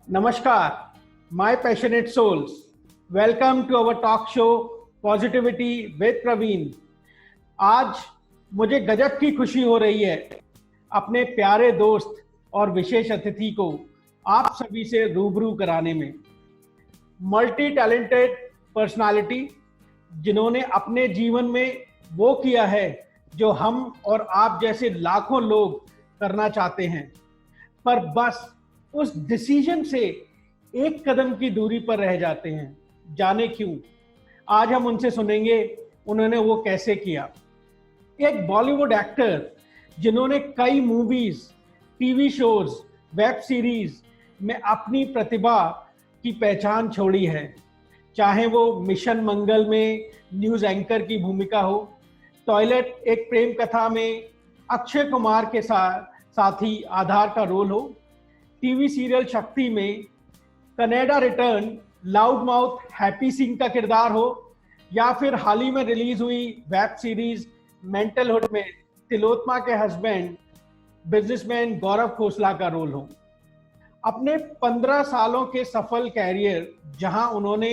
Namaskar, my passionate souls. Welcome to our talk show Positivity with Praveen. आज मुझे गजब की खुशी हो रही है अपने प्यारे दोस्त और विशेष अतिथि को आप सभी से रूबरू कराने में। मल्टी टैलेंटेड पर्सनालिटी जिन्होंने अपने जीवन में वो किया है जो हम और आप जैसे लाखों लोग करना चाहते हैं, पर बस उस डिसीजन से एक कदम की दूरी पर रह जाते हैं। जाने क्यों? आज हम उनसे सुनेंगे उन्होंने वो कैसे किया। एक बॉलीवुड एक्टर जिन्होंने कई movies, TV shows, web series में अपनी प्रतिभा की पहचान छोड़ी है, चाहे वो मिशन मंगल में न्यूज एंकर की भूमिका हो, टॉयलेट एक प्रेम कथा में अक्षय कुमार के साथी आधार का रोल हो, टीवी सीरियल शक्ति में Canada return loud mouth happy Singh का किरदार हो, या फिर हाल ही में रिलीज हुई वेब सीरीज मेंटलहुड में तिलोत्मा के हस्बैंड बिजनेसमैन गौरव खोसला का रोल हो। अपने 15 सालों के सफल कैरियर, जहां उन्होंने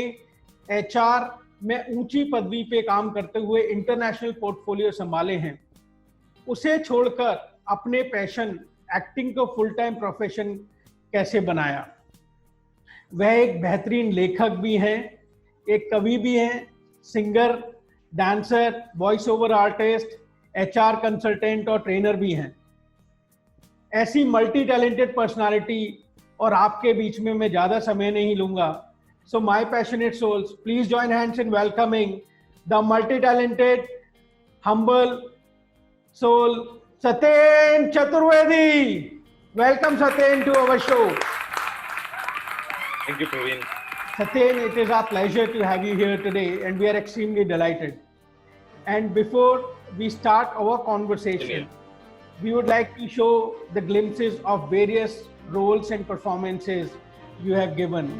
एचआर में ऊंची पदवी पे काम करते हुए इंटरनेशनल पोर्टफोलियो संभाले हैं, उसे छोड़कर अपने पैशन एक्टिंग को फुल टाइम प्रोफेशन कैसे बनाया। वह एक बेहतरीन लेखक भी हैं, एक कवि भी हैं, singer, dancer, voice over artist, HR consultant और ट्रेनर भी हैं। ऐसी मल्टी टैलेंटेड पर्सनालिटी और आपके बीच में मैं ज्यादा समय नहीं लूंगा। So my passionate souls, please join hands in welcoming the multi talented humble soul Saten Chaturvedi. Welcome Saten to our show. Thank you, Praveen. Saten, it is our pleasure to have you here today and we are extremely delighted. And before we start our conversation, we would like to show the glimpses of various roles and performances you have given.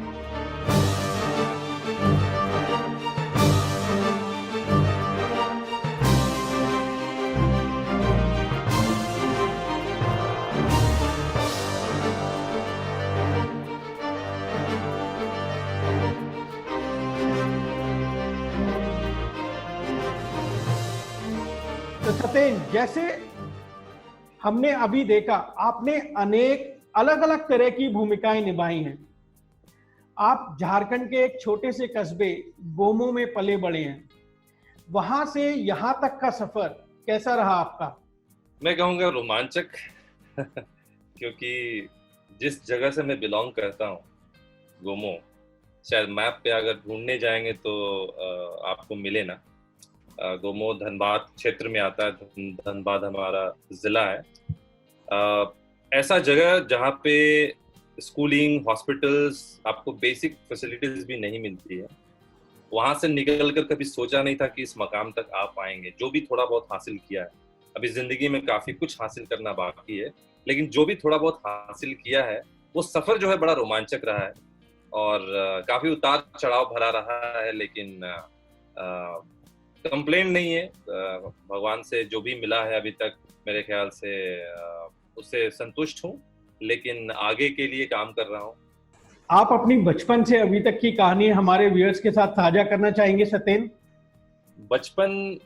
तो सतेन, जैसे हमने अभी देखा, आपने अनेक अलग अलग तरह की भूमिकाएं निभाई हैं। आप झारखंड के एक छोटे से कस्बे गोमो में पले बड़े हैं। वहां से यहां तक का सफर कैसा रहा आपका? मैं कहूँगा रोमांचक क्योंकि जिस जगह से मैं बिलोंग करता हूँ, गोमो, शायद मैप पे अगर ढूंढने जाएंगे तो आपको मिले ना। गोमो धनबाद क्षेत्र में आता है, धनबाद हमारा जिला है। ऐसा जगह जहाँ पे स्कूलिंग, हॉस्पिटल्स, आपको बेसिक फैसिलिटीज भी नहीं मिलती है। वहाँ से निकल कर कभी सोचा नहीं था कि इस मकाम तक आ पाएंगे। जो भी थोड़ा बहुत हासिल किया है, अभी जिंदगी में काफी कुछ हासिल करना बाकी है, लेकिन जो भी थोड़ा बहुत हासिल किया है वो सफर जो है बड़ा रोमांचक रहा है और काफी उतार चढ़ाव भरा रहा है, लेकिन कंप्लेन नहीं है। भगवान से जो भी मिला है अभी तक मेरे ख्याल से उससे संतुष्ट हूँ, लेकिन आगे के लिए काम कर रहा हूँ। आप अपनी बचपन से अभी तक की कहानी हमारे व्यूअर्स के साथ साझा करना चाहेंगे सतेन? बचपन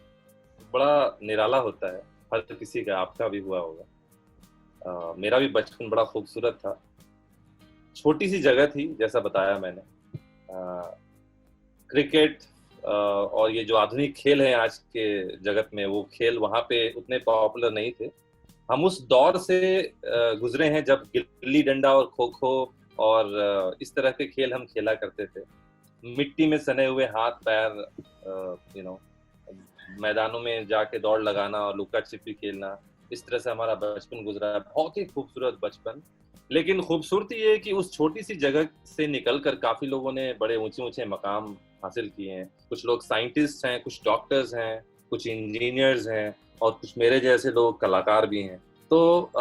बड़ा निराला होता है, हर किसी का, आपका भी हुआ होगा। मेरा भी बचपन बड़ा खूबसूरत था। छोटी सी जगह थी, जैसा बताया मैंने। क्रिकेट और ये जो आधुनिक खेल हैं आज के जगत में, वो खेल वहाँ पे उतने पॉपुलर नहीं थे। हम उस दौर से गुजरे हैं जब गिल्ली डंडा और खो खो और इस तरह के खेल हम खेला करते थे। मिट्टी में सने हुए हाथ पैर, मैदानों में जाके दौड़ लगाना और लुका छिपी खेलना, इस तरह से हमारा बचपन गुजरा है। बहुत ही खूबसूरत बचपन। लेकिन खूबसूरती ये है कि उस छोटी सी जगह से निकलकर काफी लोगों ने बड़े ऊंचे ऊंचे मकाम हासिल किए हैं। कुछ लोग साइंटिस्ट हैं, कुछ डॉक्टर्स हैं, कुछ इंजीनियर्स हैं और कुछ मेरे जैसे लोग कलाकार भी हैं। तो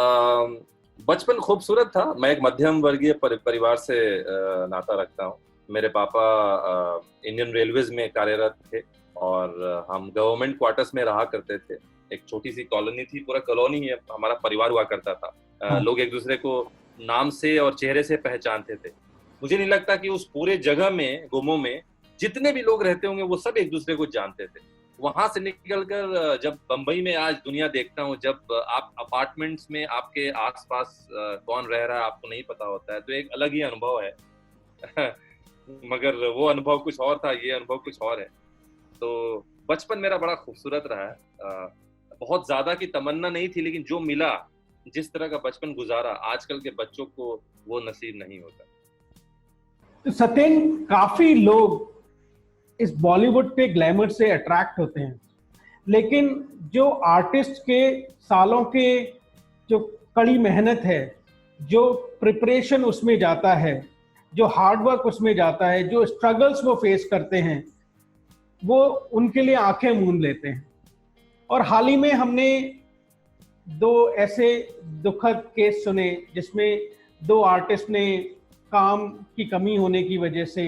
बचपन खूबसूरत था। मैं एक मध्यम वर्गीय परिवार से नाता रखता हूँ। मेरे पापा इंडियन रेलवेज में कार्यरत थे और हम गवर्नमेंट क्वार्टर्स में रहा करते थे। एक छोटी सी कॉलोनी थी, पूरा कॉलोनी है, हमारा परिवार हुआ करता था। लोग एक दूसरे को नाम से और चेहरे से पहचानते थे। मुझे नहीं लगता कि उस पूरे जगह में, गोमो में जितने भी लोग रहते होंगे वो सब एक दूसरे को जानते थे। वहां से निकलकर जब बंबई में आज दुनिया देखता हूँ, जब आप अपार्टमेंट्स में आपके आसपास कौन रह रहा है आपको नहीं पता होता है, तो एक अलग ही अनुभव है। मगर वो अनुभव कुछ और था, ये अनुभव कुछ और है। तो बचपन मेरा बड़ा खूबसूरत रहा है। बहुत ज्यादा की तमन्ना नहीं थी, लेकिन जो मिला, जिस तरह का बचपन गुजारा, आजकल के बच्चों को वो नसीब नहीं होता। तो सत्येन, काफी लोग इस बॉलीवुड पे ग्लैमर से अट्रैक्ट होते हैं, लेकिन जो आर्टिस्ट के सालों के जो कड़ी मेहनत है, जो प्रिपरेशन उसमें जाता है, जो हार्डवर्क उसमें जाता है, जो स्ट्रगल्स वो फेस करते हैं, वो उनके लिए आंखें मूंद लेते हैं। और हाल ही में हमने 2 ऐसे दुखद केस सुने जिसमें 2 आर्टिस्ट ने काम की कमी होने की वजह से,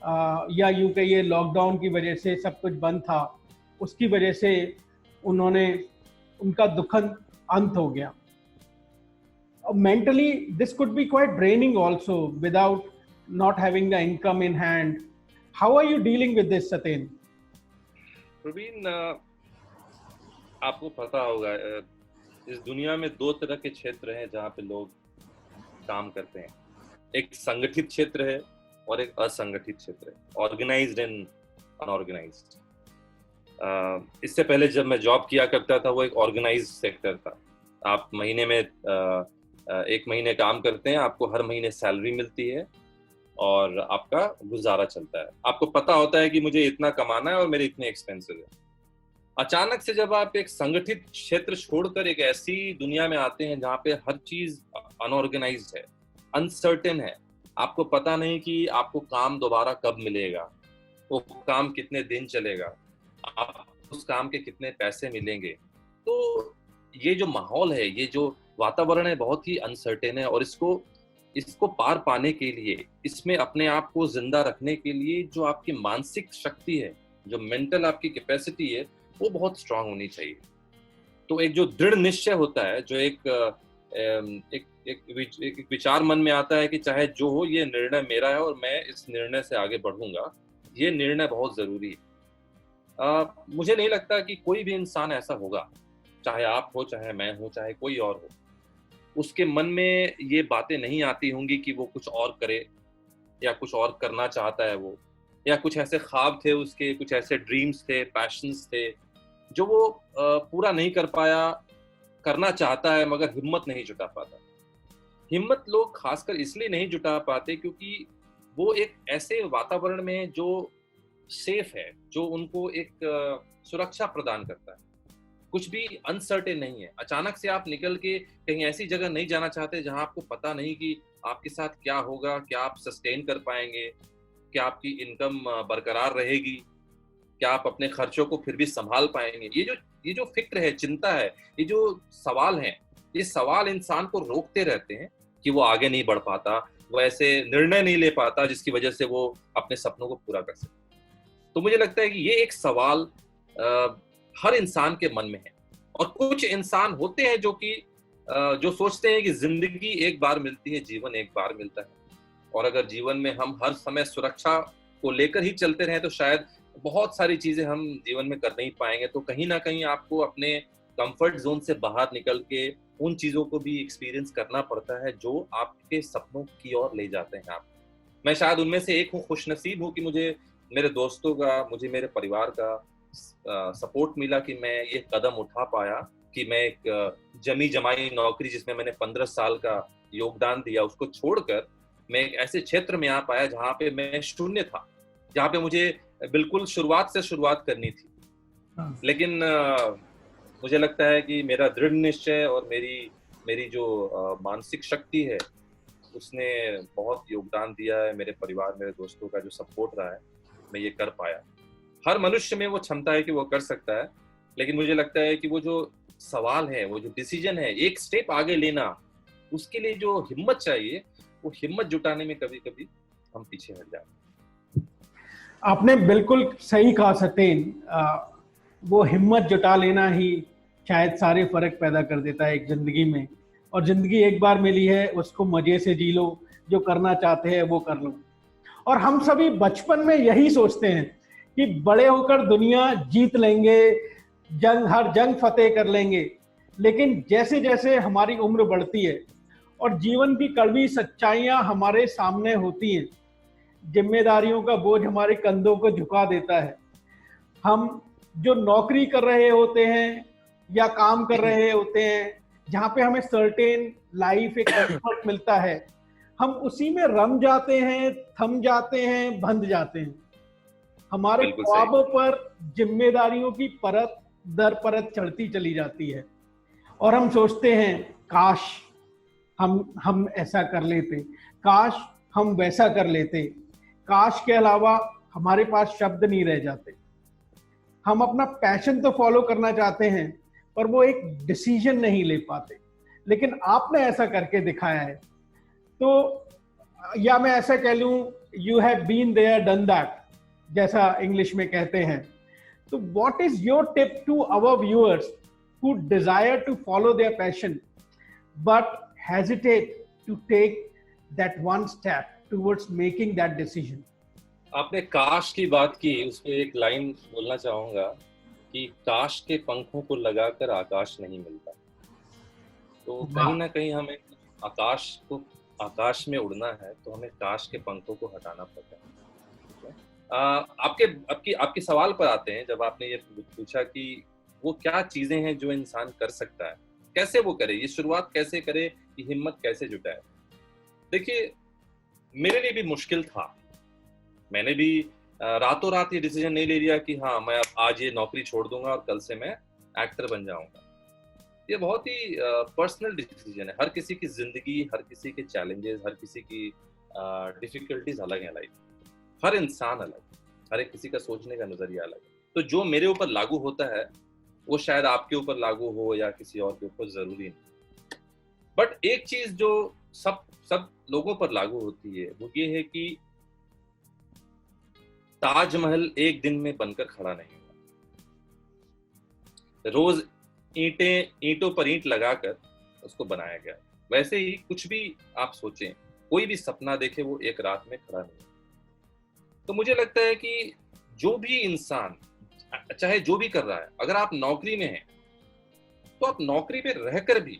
या यूं कहिए लॉकडाउन की वजह से, सब कुछ बंद था, उसकी वजह से उनका दुखद अंत हो गया। Mentally this could be quite draining also without not having the income in hand. How are you dealing with this, Satyen? Praveen, आपको पता होगा इस दुनिया में 2 तरह के क्षेत्र हैं जहाँ पे लोग काम करते हैं। एक संगठित क्षेत्र है और एक असंगठित क्षेत्र है, ऑर्गेनाइज्ड एंड अनऑर्गेनाइज्ड। इससे पहले जब मैं जॉब किया करता था, वो एक ऑर्गेनाइज्ड सेक्टर था। आप महीने में 1 महीने काम करते हैं, आपको हर महीने सैलरी मिलती है और आपका गुजारा चलता है। आपको पता होता है कि मुझे इतना कमाना है और मेरे इतने एक्सपेंसेस है। अचानक से जब आप एक संगठित क्षेत्र छोड़कर एक ऐसी दुनिया में आते हैं जहाँ पे हर चीज अनऑर्गेनाइज्ड है, अनसर्टेन है, आपको पता नहीं कि आपको काम दोबारा कब मिलेगा, वो काम कितने दिन चलेगा, आप उस काम के कितने पैसे मिलेंगे। तो ये जो माहौल है, ये जो वातावरण है, बहुत ही अनसर्टेन है। और इसको पार पाने के लिए, इसमें अपने आप को जिंदा रखने के लिए जो आपकी मानसिक शक्ति है, जो मेंटल आपकी कैपेसिटी है, वो बहुत स्ट्रांग होनी चाहिए। तो एक जो दृढ़ निश्चय होता है, जो एक विचार मन में आता है कि चाहे जो हो, ये निर्णय मेरा है और मैं इस निर्णय से आगे बढ़ूंगा, ये निर्णय बहुत जरूरी है। मुझे नहीं लगता कि कोई भी इंसान ऐसा होगा, चाहे आप हो, चाहे मैं हूं, चाहे कोई और हो, उसके मन में ये बातें नहीं आती होंगी कि वो कुछ और करे या कुछ और करना चाहता है वो, या कुछ ऐसे ख्वाब थे उसके, कुछ ऐसे ड्रीम्स थे, पैशंस थे जो वो पूरा नहीं कर पाया, करना चाहता है मगर हिम्मत नहीं जुटा पाता। हिम्मत लोग खासकर इसलिए नहीं जुटा पाते क्योंकि वो एक ऐसे वातावरण में जो सेफ है, जो उनको एक सुरक्षा प्रदान करता है, कुछ भी अनसर्टेन नहीं है। अचानक से आप निकल के कहीं ऐसी जगह नहीं जाना चाहते जहां आपको पता नहीं कि आपके साथ क्या होगा, क्या आप सस्टेन कर पाएंगे, क्या आपकी इनकम बरकरार रहेगी, क्या आप अपने खर्चों को फिर भी संभाल पाएंगे। ये जो फिक्र है, चिंता है, ये जो सवाल है, ये सवाल इंसान को रोकते रहते हैं कि वो आगे नहीं बढ़ पाता, वो ऐसे निर्णय नहीं ले पाता जिसकी वजह से वो अपने सपनों को पूरा कर सके। तो मुझे लगता है कि ये एक सवाल हर इंसान के मन में है। और कुछ इंसान होते हैं जो सोचते हैं कि जिंदगी एक बार मिलती है, जीवन एक बार मिलता है, और अगर जीवन में हम हर समय सुरक्षा को लेकर ही चलते रहें तो शायद बहुत सारी चीजें हम जीवन में कर नहीं पाएंगे। तो कहीं ना कहीं आपको अपने कंफर्ट जोन से बाहर निकल के उन चीजों को भी एक्सपीरियंस करना पड़ता है जो आपके सपनों की ओर ले जाते हैं आप। मैं शायद उनमें से एक हूँ, खुशनसीब हूँ कि मुझे मेरे दोस्तों का, मुझे मेरे परिवार का सपोर्ट मिला कि मैं ये कदम उठा पाया कि मैं एक जमी जमाई नौकरी जिसमें मैंने 15 साल का योगदान दिया, उसको छोड़कर मैं एक ऐसे क्षेत्र में आ पाया जहाँ पे मैं शून्य था, जहाँ पे मुझे बिल्कुल शुरुआत से शुरुआत करनी थी। लेकिन मुझे लगता है कि मेरा दृढ़ निश्चय और मेरी जो मानसिक शक्ति है, उसने बहुत योगदान दिया है। मेरे परिवार, मेरे दोस्तों का जो सपोर्ट रहा है, मैं ये कर पाया। हर मनुष्य में वो क्षमता है कि वो कर सकता है, लेकिन मुझे लगता है कि वो जो सवाल है, वो जो डिसीजन है, एक स्टेप आगे लेना, उसके लिए जो हिम्मत चाहिए, वो हिम्मत जुटाने में कभी कभी हम पीछे हट जाते हैं। आपने बिल्कुल सही कहा सत्येन। वो हिम्मत जुटा लेना ही शायद सारे फर्क पैदा कर देता है एक जिंदगी में। और जिंदगी एक बार मिली है, उसको मजे से जी लो, जो करना चाहते हैं वो कर लूं। और हम सभी बचपन में यही सोचते हैं कि बड़े होकर दुनिया जीत लेंगे, हर जंग फतेह कर लेंगे। लेकिन जैसे जैसे हमारी उम्र बढ़ती है और जीवन की कड़वी सच्चाइयां हमारे सामने होती हैं, जिम्मेदारियों का बोझ हमारे कंधों को झुका देता है, हम जो नौकरी कर रहे होते हैं या काम कर रहे होते हैं जहाँ पे हमें सर्टेन लाइफ एक कंफर्ट मिलता है, हम उसी में रम जाते हैं, थम जाते हैं, बंध जाते हैं। हमारे ख्वाबों पर जिम्मेदारियों की परत दर परत चढ़ती चली जाती है और हम सोचते हैं काश हम ऐसा कर लेते, काश हम वैसा कर लेते। काश के अलावा हमारे पास शब्द नहीं रह जाते। हम अपना पैशन तो फॉलो करना चाहते हैं पर वो एक डिसीजन नहीं ले पाते। लेकिन आपने ऐसा करके दिखाया है, तो या मैं ऐसा कह लूं, you have been there done that, जैसा इंग्लिश में कहते हैं। तो what is your tip to our viewers who desire to follow their passion but hesitate to take that one step towards making that decision? आपने काश की बात की, उसमें एक लाइन बोलना चाहूंगा कि काश के पंखों को लगाकर आकाश नहीं मिलता। तो कहीं ना कहीं हमें आकाश में उड़ना है तो हमें काश के पंखों को हटाना पड़ता है। आपके सवाल पर आते हैं। जब आपने ये पूछा कि वो क्या चीजें हैं जो इंसान कर सकता है, कैसे वो करे, ये शुरुआत कैसे करे, ये हिम्मत कैसे जुटाए। देखिए, मेरे लिए भी मुश्किल था। मैंने भी रातों रात ये डिसीजन नहीं ले लिया कि हाँ मैं अब आज ये नौकरी छोड़ दूंगा और कल से मैं एक्टर बन जाऊंगा। ये बहुत ही पर्सनल डिसीजन है। हर किसी की जिंदगी, हर किसी के चैलेंजेस, हर किसी की डिफिकल्टीज अलग है लाइफ। हर इंसान अलग, हर एक किसी का सोचने का नजरिया अलग है। तो जो मेरे ऊपर लागू होता है वो शायद आपके ऊपर लागू हो या किसी और के ऊपर, जरूरी नहीं। बट एक चीज जो सब लोगों पर लागू होती है वो ये है कि ताजमहल एक दिन में बनकर खड़ा नहीं हुआ। रोज ईंटों पर ईंट लगाकर उसको बनाया गया। वैसे ही कुछ भी आप सोचें, कोई भी सपना देखे, वो एक रात में खड़ा नहीं। तो मुझे लगता है कि जो भी इंसान चाहे जो भी कर रहा है, अगर आप नौकरी में हैं तो आप नौकरी में रहकर भी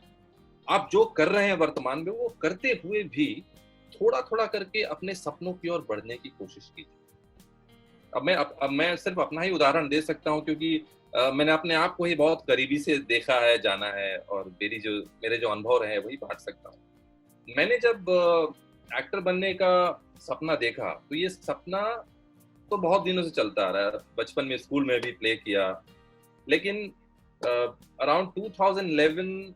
आप जो कर रहे हैं वर्तमान में, वो करते हुए भी थोड़ा थोड़ा करके अपने सपनों की ओर बढ़ने की कोशिश कीजिए। अब मैं सिर्फ अपना ही उदाहरण दे सकता हूं क्योंकि मैंने अपने आप को ही बहुत करीबी से देखा है, जाना है, और मेरे जो अनुभव रहे हैं वही बांट सकता हूँ। मैंने जब एक्टर बनने का सपना देखा तो ये सपना तो बहुत दिनों से चलता आ रहा है। बचपन में स्कूल में भी प्ले किया, लेकिन around 2011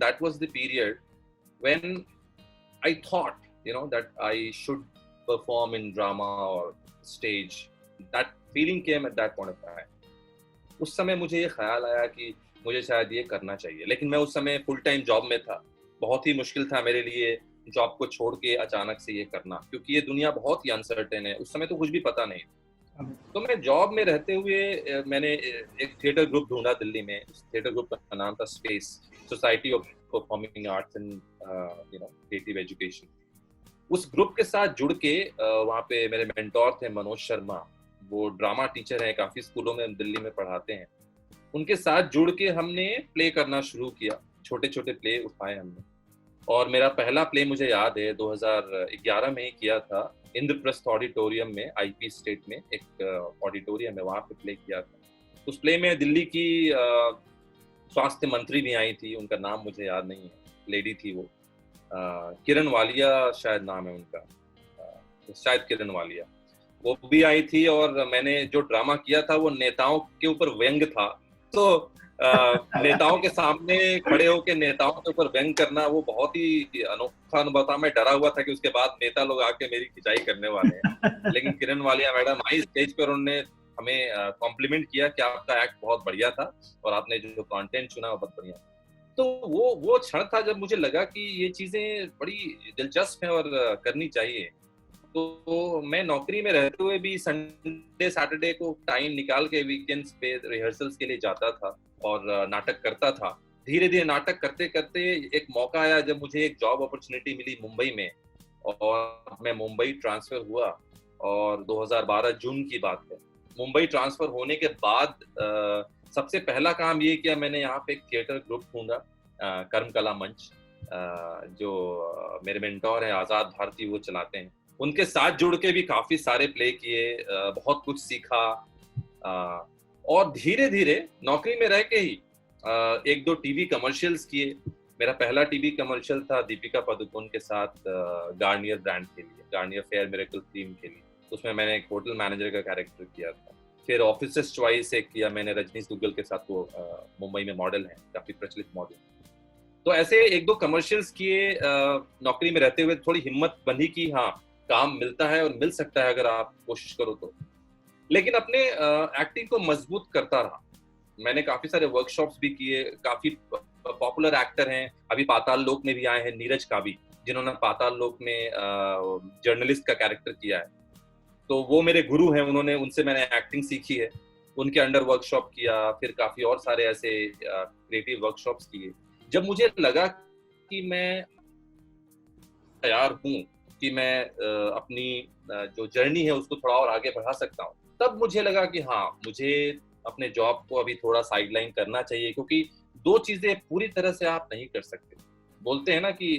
that was the period when I thought that I should perform in drama or stage. That feeling came at that point of time. उस समय मुझे ये ख्याल आया कि मुझे शायद ये करना चाहिए। लेकिन मैं उस समय फुल टाइम जॉब में था। बहुत ही मुश्किल था मेरे लिए जॉब को छोड़ के अचानक से ये करना, क्योंकि ये दुनिया बहुत ही अनसर्टेन है। उस समय तो कुछ भी पता नहीं। तो मैं जॉब में रहते हुए मैंने एक थिएटर ग्रुप ढूंढा दिल्ली में। उस थिएटर ग्रुप का नाम था space, society of performing arts and creative education. उस ग्रुप के साथ जुड़ के वहाँ पे मेरे मेंटोर थे मनोज शर्मा, वो ड्रामा टीचर हैं, काफी स्कूलों में दिल्ली में पढ़ाते हैं। उनके साथ जुड़ के हमने प्ले करना शुरू किया। छोटे छोटे प्ले उठाए हमने, और मेरा पहला प्ले मुझे याद है 2011 में ही किया था। इंद्रप्रस्थ ऑडिटोरियम में, आईपी स्टेट में एक ऑडिटोरियम है, वहाँ पे प्ले किया था। उस प्ले में दिल्ली की स्वास्थ्य मंत्री भी आई थी, उनका नाम मुझे याद नहीं है, लेडी थी वो, किरण वालिया शायद नाम है उनका, शायद किरण वालिया, वो भी आई थी। और मैंने जो ड्रामा किया था वो नेताओं के ऊपर व्यंग था। तो नेताओं के सामने खड़े होकर नेताओं के ऊपर व्यंग करना वो बहुत ही अनोखा अनुभव था। मैं डरा हुआ था कि उसके बाद नेता लोग आके मेरी खिंचाई करने वाले हैं। लेकिन किरण वालिया मैडम आई स्टेज पर, उन्होंने हमें कॉम्प्लीमेंट किया कि आपका एक्ट बहुत बढ़िया था और आपने जो कंटेंट चुना वो बहुत बढ़िया। तो वो क्षण था जब मुझे लगा कि ये चीजें बड़ी दिलचस्प हैं और करनी चाहिए। तो मैं नौकरी में रहते हुए भी संडे सैटरडे को टाइम निकाल के वीकेंड्स पे रिहर्सल्स के लिए जाता था और नाटक करता था। धीरे धीरे नाटक करते करते एक मौका आया जब मुझे एक जॉब अपॉर्चुनिटी मिली मुंबई में, और मैं मुंबई ट्रांसफर हुआ, और 2012 जून की बात है। मुंबई ट्रांसफर होने के बाद सबसे पहला काम ये किया मैंने, यहाँ पे एक थिएटर ग्रुप ढूंढा, कर्म कला मंच, जो मेरे मेंटोर हैं आजाद भारती, वो चलाते हैं। उनके साथ जुड़ के भी काफी सारे प्ले किए, बहुत कुछ सीखा, और धीरे धीरे नौकरी में रह के ही एक दो टीवी कमर्शियल्स किए। मेरा पहला टीवी कमर्शियल था दीपिका पादुकोण के साथ, गार्नियर ब्रांड के लिए, गार्नियर फेयर मिरेकल क्रीम के लिए। उसमें मैंने एक होटल मैनेजर का कैरेक्टर किया था। फिर ऑफिसर्स चॉइस एक किया मैंने रजनीश दुग्गल के साथ, वो मुंबई में मॉडल है, काफी प्रचलित मॉडल। तो ऐसे एक दो कमर्शियल्स किए। नौकरी में रहते हुए थोड़ी हिम्मत बंधी कि हाँ, काम मिलता है और मिल सकता है अगर आप कोशिश करो तो। लेकिन अपने एक्टिंग को मजबूत करता रहा। मैंने काफी सारे वर्कशॉप्स भी किए। काफी पॉपुलर एक्टर हैं, अभी पाताल लोक में भी आए हैं, नीरज कावी, जिन्होंने पाताल लोक में जर्नलिस्ट का कैरेक्टर किया है। तो वो मेरे गुरु हैं, उनसे मैंने एक्टिंग सीखी है, उनके अंडर वर्कशॉप किया। फिर काफी और सारे ऐसे क्रिएटिव वर्कशॉप्स किए। जब मुझे लगा कि मैं तैयार हूँ कि मैं अपनी जो जर्नी है उसको थोड़ा और आगे बढ़ा सकता हूँ, तब मुझे लगा कि हाँ, मुझे अपने जॉब को अभी थोड़ा साइडलाइन करना चाहिए, क्योंकि दो चीजें पूरी तरह से आप नहीं कर सकते। बोलते हैं ना कि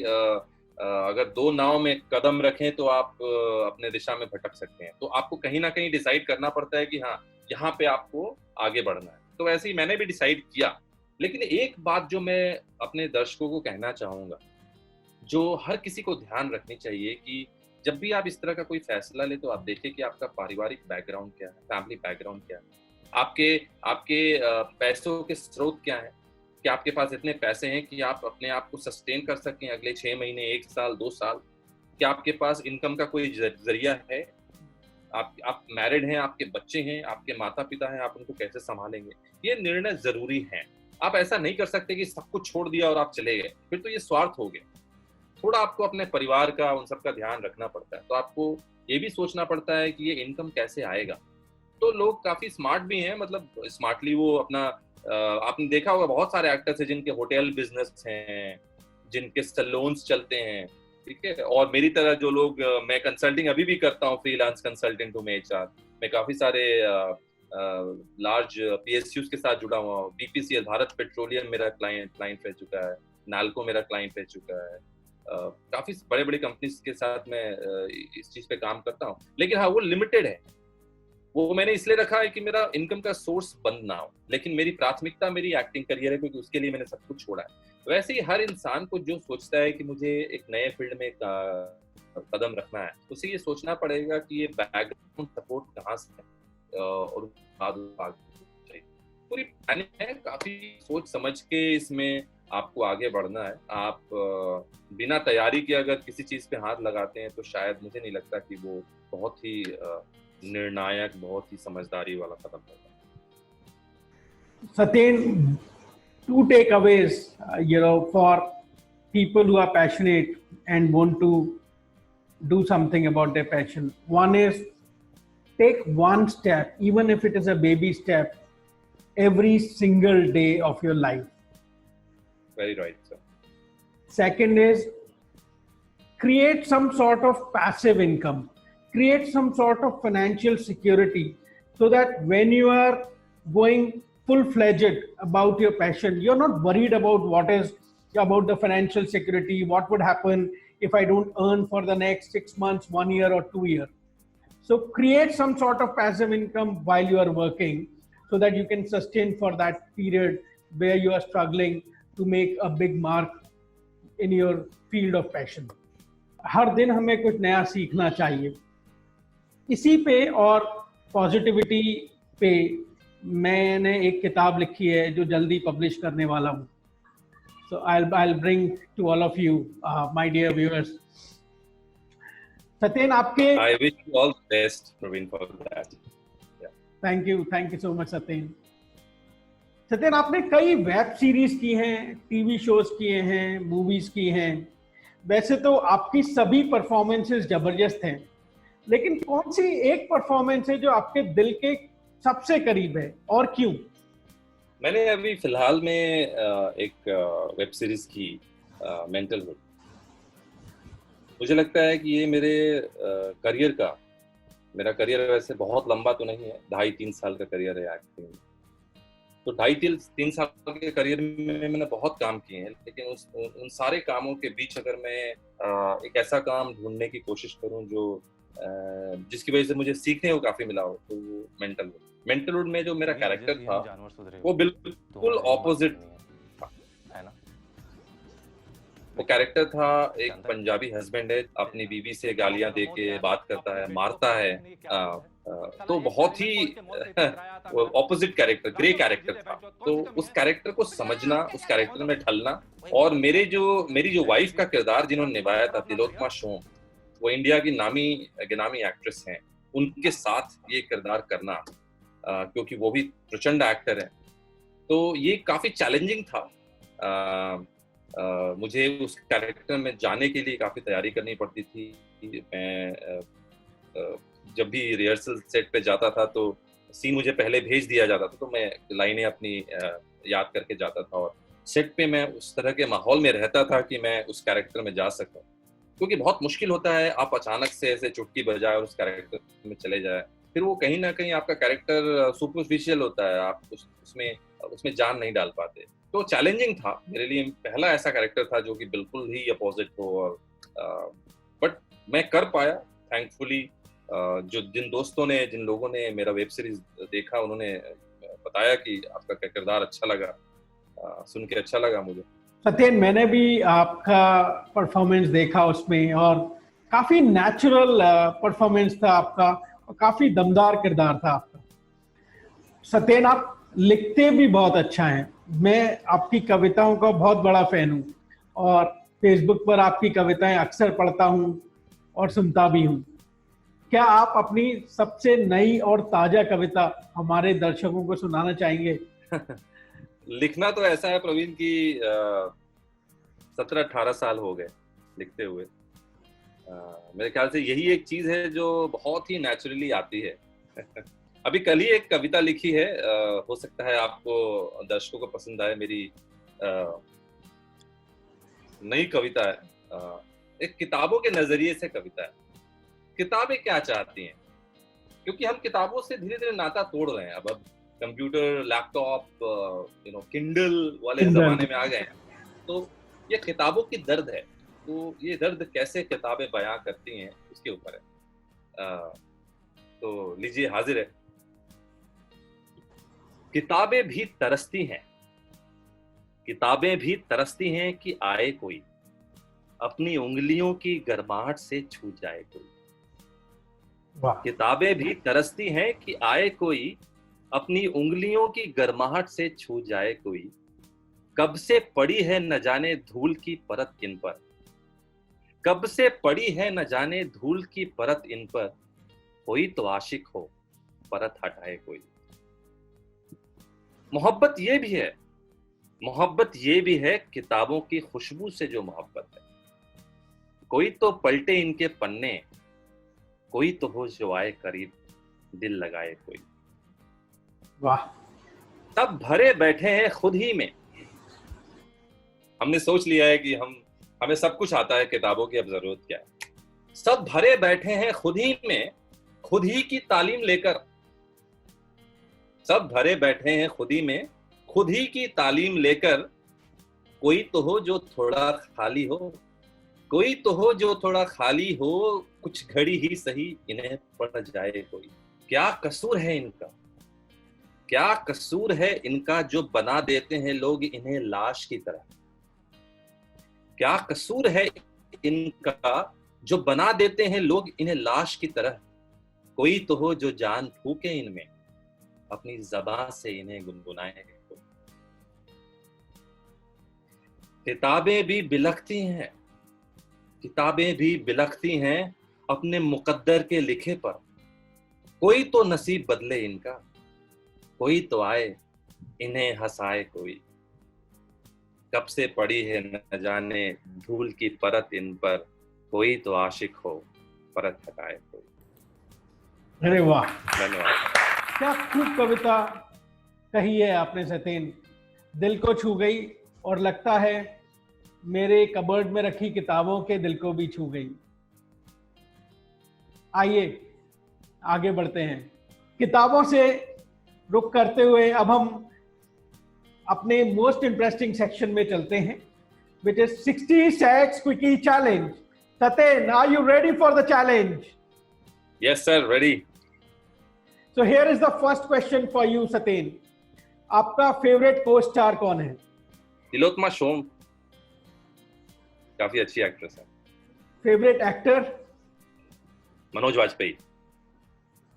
अगर दो नाव में कदम रखें तो आप अपने दिशा में भटक सकते हैं। तो आपको कहीं ना कहीं डिसाइड करना पड़ता है कि हाँ, यहाँ पे आपको आगे बढ़ना है। तो ऐसे ही मैंने भी डिसाइड किया। लेकिन एक बात जो मैं अपने दर्शकों को कहना चाहूंगा, जो हर किसी को ध्यान रखनी चाहिए, कि जब भी आप इस तरह का कोई फैसला ले तो आप देखिए कि आपका पारिवारिक बैकग्राउंड क्या है, फैमिली बैकग्राउंड क्या है, आपके पैसों के स्रोत क्या है। कि आपके पास इतने पैसे हैं कि आप अपने आप को सस्टेन कर सकें अगले 6 महीने, 1 साल, 2 साल। क्या आपके पास इनकम का कोई जरिया है? आप मैरिड हैं, आपके बच्चे हैं, आपके माता पिता हैं, आप उनको कैसे संभालेंगे? ये निर्णय जरूरी है। आप ऐसा नहीं कर सकते कि सब कुछ छोड़ दिया और आप चले गए, फिर तो ये स्वार्थ हो गया। थोड़ा आपको अपने परिवार का, उन सब का ध्यान रखना पड़ता है। तो आपको ये भी सोचना पड़ता है कि ये इनकम कैसे आएगा। तो लोग काफी स्मार्ट भी हैं, मतलब स्मार्टली वो अपना आपने देखा होगा बहुत सारे एक्टर्स हैं जिनके होटल बिजनेस हैं, जिनके सैलून्स चलते हैं, ठीक है। और मेरी तरह जो लोग, मैं कंसल्टिंग अभी भी करता हूँ, फ्रीलांस कंसल्टेंट हूँ मैं HR। मैं काफी सारे लार्ज PSUs के साथ जुड़ा हुआ हूँ। BPCL भारत पेट्रोलियम मेरा क्लाइंट रह चुका है, नाल्को मेरा क्लाइंट रह चुका है। काफी बड़े बड़े कंपनीज के साथ मैं इस चीज पे काम करता हूँ। लेकिन हाँ, वो लिमिटेड है। वो मैंने इसलिए रखा है कि मेरा इनकम का सोर्स बंद ना हो, लेकिन मेरी प्राथमिकता मेरी एक्टिंग करियर है, क्योंकि उसके लिए मैंने सब कुछ छोड़ा है। वैसे ही हर इंसान को जो सोचता है कि मुझे एक नए फील्ड में कदम रखना है, उसे ये सोचना पड़ेगा कि ये बैकग्राउंड सपोर्ट कहाँ से है, और पूरी प्लानिंग है, काफी सोच समझ के इसमें आपको आगे बढ़ना है। आप बिना तैयारी के अगर किसी चीज पे हाथ लगाते हैं तो शायद मुझे नहीं लगता कि वो बहुत ही निर्णायक, बहुत ही समझदारी वाला कदम होगा। Satin, 2 takeaways, for people who are passionate and want to do something about their passion. One is, take one step, even if it is a baby step, every single day of your life. Very right, sir. Second is, create some sort of passive income. Create some sort of financial security, so that when you are going full-fledged about your passion, you're not worried about the financial security, what would happen if I don't earn for the next 6 months, 1 year or 2 years. So create some sort of passive income while you are working, so that you can sustain for that period where you are struggling to make a big mark in your field of passion. हर दिन हमें कुछ नया सीखना चाहिए। इसी पे और positivity पे मैंने एक किताब लिखी है जो जल्दी पब्लिश करने वाला हूँ। So I'll bring to all of you, my dear viewers. सत्येन, आपके I wish you all the best, Praveen, for that. Yeah. Thank you so much, सत्येन। सत्येन, आपने कई वेब सीरीज की हैं, टीवी शोज किए हैं, मूवीज की हैं। वैसे तो आपकी सभी परफॉर्मेंसेस जबरदस्त हैं, लेकिन कौन सी एक परफॉर्मेंस है जो आपके दिल के सबसे करीब है और क्यों? मैंने अभी फिलहाल में एक वेब सीरीज की, मेंटल हुड। मुझे लगता है कि ये मेरे मेरा करियर वैसे बहुत लंबा तो नहीं है, 2.5-3 साल का करियर है एक्टिंग में। तो 2.5-3 साल के करियर में मैंने बहुत काम किए हैं, लेकिन उन सारे कामों के बीच अगर मैं एक ऐसा काम ढूंढने की कोशिश करूं जो जिसकी वजह से मुझे सीखने को काफी मिला हो, तो वो मेंटल वुड में जो मेरा कैरेक्टर था वो बिल्कुल ऑपोजिट था, है ना। वो कैरेक्टर था, एक पंजाबी हस्बैंड है, अपनी बीवी से गालियां दे के बात करता है, मारता है। तो बहुत ही ऑपोजिट कैरेक्टर, ग्रे कैरेक्टर था। तो उस कैरेक्टर को समझना, उस कैरेक्टर में ढलना, और मेरी जो वाइफ का किरदार जिन्होंने निभाया था, तिलोत्तमा सोम, वो इंडिया की गिनामी एक्ट्रेस हैं, उनके साथ ये किरदार करना, क्योंकि वो भी प्रचंड एक्टर है, तो ये काफी चैलेंजिंग था। मुझे उस कैरेक्टर में जाने के लिए काफी तैयारी करनी पड़ती थी। मैं जब भी रिहर्सल सेट पे जाता था तो सीन मुझे पहले भेज दिया जाता था, तो मैं लाइनें अपनी याद करके जाता था, और सेट पे मैं उस तरह के माहौल में रहता था कि मैं उस कैरेक्टर में जा सकूं, क्योंकि बहुत मुश्किल होता है आप अचानक से ऐसे चुटकी बजाए और उस कैरेक्टर में चले जाए। फिर वो कहीं ना कहीं आपका कैरेक्टर सुपरफिशियल होता है, आप उसमें जान नहीं डाल पाते। तो चैलेंजिंग था मेरे लिए, पहला ऐसा कैरेक्टर था जो कि बिल्कुल ही अपोजिट हो, और बट मैं कर पाया थैंकफुली। जिन लोगों ने मेरा वेब सीरीज देखा, उन्होंने बताया कि आपका किरदार अच्छा लगा, सुन के अच्छा लगा मुझे। सत्येन, मैंने भी आपका परफॉर्मेंस देखा उसमें, और काफी नेचुरल परफॉर्मेंस था आपका, और काफी दमदार किरदार था आपका। सत्येन, आप लिखते भी बहुत अच्छा हैं। मैं आपकी कविताओं का बहुत बड़ा फैन हूँ, और फेसबुक पर आपकी कविताएं अक्सर पढ़ता हूँ और सुनता भी हूँ। क्या आप अपनी सबसे नई और ताजा कविता हमारे दर्शकों को सुनाना चाहेंगे? लिखना तो ऐसा है प्रवीण की 17-18 साल हो गए लिखते हुए। मेरे ख्याल से यही एक चीज है जो बहुत ही नेचुरली आती है। अभी कल ही एक कविता लिखी है, हो सकता है आपको, दर्शकों को पसंद आए। मेरी नई कविता है, एक किताबों के नजरिए से कविता है। किताबें क्या चाहती हैं, क्योंकि हम किताबों से धीरे धीरे नाता तोड़ रहे हैं। अब कंप्यूटर, लैपटॉप, किंडल वाले जमाने में आ गए हैं, तो ये किताबों की दर्द है। तो ये दर्द कैसे किताबें बयां करती हैं, उसके ऊपर है। तो लीजिए, हाजिर है। किताबें भी तरसती हैं, किताबें भी तरसती हैं कि आए कोई, अपनी उंगलियों की गर्माहट से छू जाए कोई। किताबें भी तरसती हैं कि आए कोई, अपनी उंगलियों की गर्माहट से छू जाए कोई। कब से पड़ी है न जाने धूल की परत इन पर, कब से पड़ी है न जाने धूल की परत इन पर। कोई तो आशिक हो, परत हटाए कोई। मोहब्बत ये भी है, मोहब्बत ये भी है किताबों की खुशबू से जो मोहब्बत है। कोई तो पलटे इनके पन्ने, कोई तो हो जो आए करीब, दिल लगाए कोई। वाह! सब भरे बैठे हैं खुद ही में। हमने सोच लिया है कि हमें सब कुछ आता है, किताबों की अब जरूरत क्या है। सब भरे बैठे हैं खुद ही में, खुद ही की तालीम लेकर। सब भरे बैठे हैं खुद ही में, खुद ही की तालीम लेकर। कोई तो हो जो थोड़ा खाली हो, कोई तो हो जो थोड़ा खाली हो, कुछ घड़ी ही सही इन्हें पड़ जाए कोई। क्या कसूर है इनका, क्या कसूर है इनका, जो बना देते हैं लोग इन्हें लाश की तरह। क्या कसूर है इनका, जो बना देते हैं लोग इन्हें लाश की तरह। कोई तो हो जो जान फूके इनमें, अपनी ज़बान से इन्हें गुनगुनाए। किताबें भी बिलखती हैं, किताबें भी बिलखती हैं अपने मुकद्दर के लिखे पर। कोई तो नसीब बदले इनका, कोई तो आए इन्हें हंसाए कोई। कब से पड़ी है न जाने धूल की परत इन पर। कोई तो आशिक हो, परत हटाए कोई। अरे वाह! धन्यवाद। क्या खूब कविता कही है आपने सतेन, दिल को छू गई और लगता है मेरे कबर्ड में रखी किताबों के दिल को भी छू गई। आइए आगे बढ़ते हैं। किताबों से रुख करते हुए अब हम अपने मोस्ट इंटरेस्टिंग सेक्शन में चलते हैं, which is 60 Seconds Quickie Challenge. Saten, are you ready for the challenge? Yes, sir, ready. So here is the first question for you, Saten. आपका फेवरेट को स्टार कौन है? तिलोत्तमा सोम, काफी अच्छी एक्ट्रेस है। Favourite actor? Manoj Vajpayee.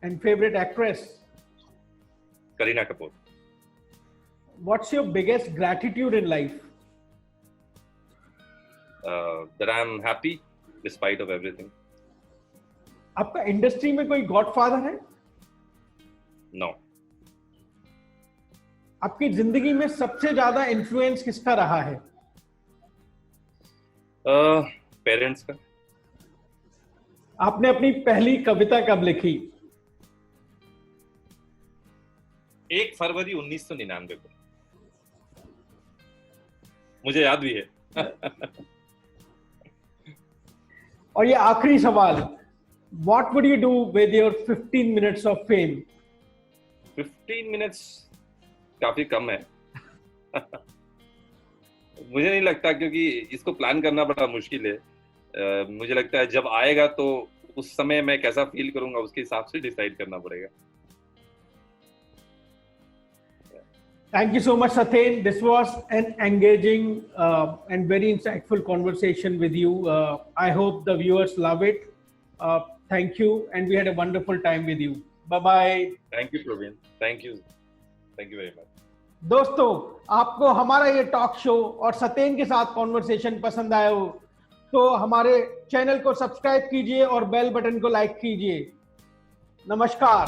And favourite actress? Kareena Kapoor. What's your biggest gratitude in life? That I am happy despite of everything. आपका industry में कोई गॉडफादर है? No. आपकी जिंदगी में सबसे ज्यादा इन्फ्लुएंस किसका रहा है? पेरेंट्स का। आपने अपनी पहली कविता कब लिखी? 1 फरवरी 1999 को। मुझे याद भी है। और ये आखिरी सवाल, What would you do with your 15 minutes of fame? 15 minutes काफी कम है। मुझे नहीं लगता, क्योंकि इसको प्लान करना बड़ा मुश्किल है। मुझे लगता है जब आएगा तो उस समय मैं कैसा फील करूंगा उसके हिसाब से डिसाइड करना पड़ेगा। Thank you so much, Saten. This was an engaging and very insightful conversation with you. I hope the viewers love it. Thank you, and we had a wonderful time with you. Bye-bye. Thank you, Praveen. Thank you. Thank you very much. दोस्तों, आपको हमारा ये talk show और सतेन के साथ conversation पसंद आया हो तो हमारे चैनल को सब्सक्राइब कीजिए और बेल बटन को लाइक कीजिए। नमस्कार।